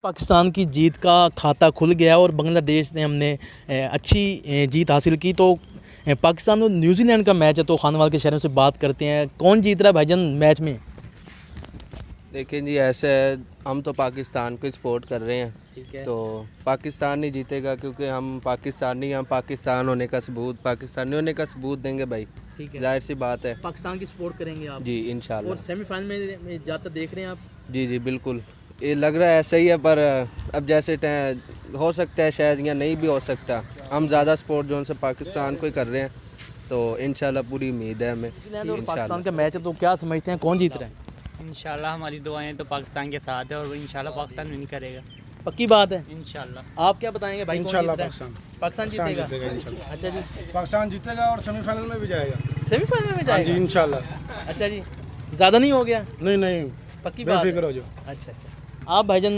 पाकिस्तान की जीत का खाता खुल गया और बांग्लादेश ने हमने अच्छी जीत हासिल की। तो पाकिस्तान और न्यूजीलैंड का मैच है, तो खानवाल के शहरों से बात करते हैं, कौन जीत रहा है भाईजान मैच में? देखिए जी, ऐसे है, हम तो पाकिस्तान को सपोर्ट कर रहे हैं। ठीक है। तो पाकिस्तान ही जीतेगा क्योंकि हम पाकिस्तानी, हम पाकिस्तान होने का सबूत, पाकिस्तानी होने का सबूत देंगे भाई। ठीक है, जाहिर सी बात है। पाकिस्तान की सपोर्ट करेंगे आप? जी इंशाल्लाह। और सेमीफाइनल में ज़्यादा देख रहे हैं आप? जी जी बिल्कुल, ये लग रहा है ऐसा ही है, पर अब जैसे हो सकता है शायद या नहीं भी हो सकता। हम ज़्यादा सपोर्ट जो उनसे पाकिस्तान को ही कर रहे हैं, तो इंशाल्लाह पूरी उम्मीद है हमें। न्यूजीलैंड और पाकिस्तान का मैच है, तो क्या समझते हैं कौन जीत रहा है? इंशाल्लाह हमारी दुआएं तो पाकिस्तान के साथ है और इंशाल्लाह पाकिस्तान विन करेगा। पक्की बात है? इंशाल्लाह। आप क्या बताएंगे भाई? इंशाल्लाह पाकिस्तान जीतेगा? इंशाल्लाह। अच्छा जी, पाकिस्तान जीतेगा और सेमीफाइनल में भी जाएगा। सेमीफाइनल में हाँ जी जाएगा? इंशाल्लाह। अच्छा जी, ज़्यादा नहीं हो गया? नहीं नहीं, पक्की बात है? बेफिक्र हो जो। अच्छा अच्छा। आप भाईजान,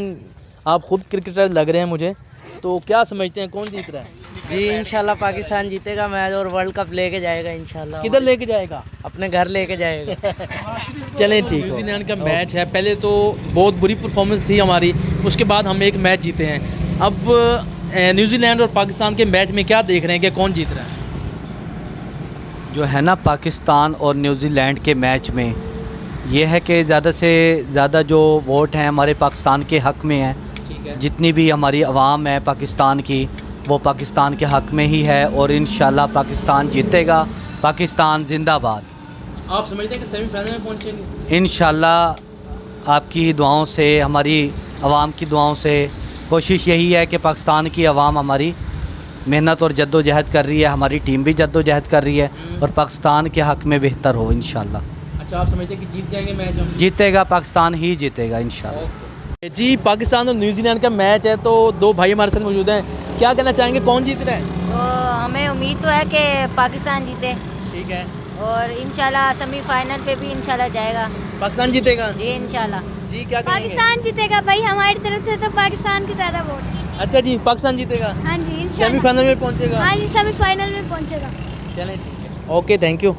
आप खुद क्रिकेटर लग रहे हैं मुझे, तो क्या समझते हैं कौन जीत रहा है? जी इंशाल्लाह पाकिस्तान जीतेगा मैच और वर्ल्ड कप लेके जाएगा इंशाल्लाह। किधर लेके जाएगा? अपने घर लेके जाएगा। चलें ठीक। न्यूजीलैंड का मैच है, पहले तो बहुत बुरी परफॉर्मेंस थी हमारी, उसके बाद हम एक मैच जीते हैं। अब न्यूजीलैंड और पाकिस्तान के मैच में क्या देख रहे हैं कि कौन जीत रहा है? जो है ना, पाकिस्तान और न्यूजीलैंड के मैच में ये है कि ज़्यादा से ज़्यादा जो वोट हैं हमारे पाकिस्तान के हक़ में हैं। ठीक है। जितनी भी हमारी आवाम है पाकिस्तान की, वो पाकिस्तान के हक़ में ही है और इंशाल्लाह पाकिस्तान जीतेगा। पाकिस्तान जिंदाबाद। आप समझते हैं कि सेमीफाइनल में पहुंचेंगे? इंशाल्लाह आपकी दुआओं से, हमारी आवाम की दुआओं से कोशिश यही है कि पाकिस्तान की आवाम हमारी मेहनत और जद्दोजहद कर रही है, हमारी टीम भी जद्दोजहद कर रही है और पाकिस्तान के हक़ में बेहतर हो इंशाल्लाह। अच्छा, आप समझते हैं कि जीत जाएंगे मैच हम? जीतेगा, पाकिस्तान ही जीतेगा इंशाल्लाह। जी, पाकिस्तान और न्यूजीलैंड का मैच है, तो दो भाई हमारे साथ मौजूद हैं, क्या कहना चाहेंगे कौन जीत रहा है? तो हमें उम्मीद तो है कि पाकिस्तान जीते ठीक है। और इंशाल्लाह सेमीफाइनल पे भी इंशाल्लाह जाएगा। पाकिस्तान जीतेगा? जी इंशाल्लाह। जी, क्या कहेंगे? पाकिस्तान जीतेगा भाई, हमारी तरफ से तो पाकिस्तान के ज़्यादा वोट है। अच्छा जी, पाकिस्तान जीतेगा? हाँ जी इंशाल्लाह। सेमीफाइनल में पहुंचेगा? हाँ जी सेमीफाइनल में पहुंचेगा। चलें ठीक है, ओके, थैंक यू।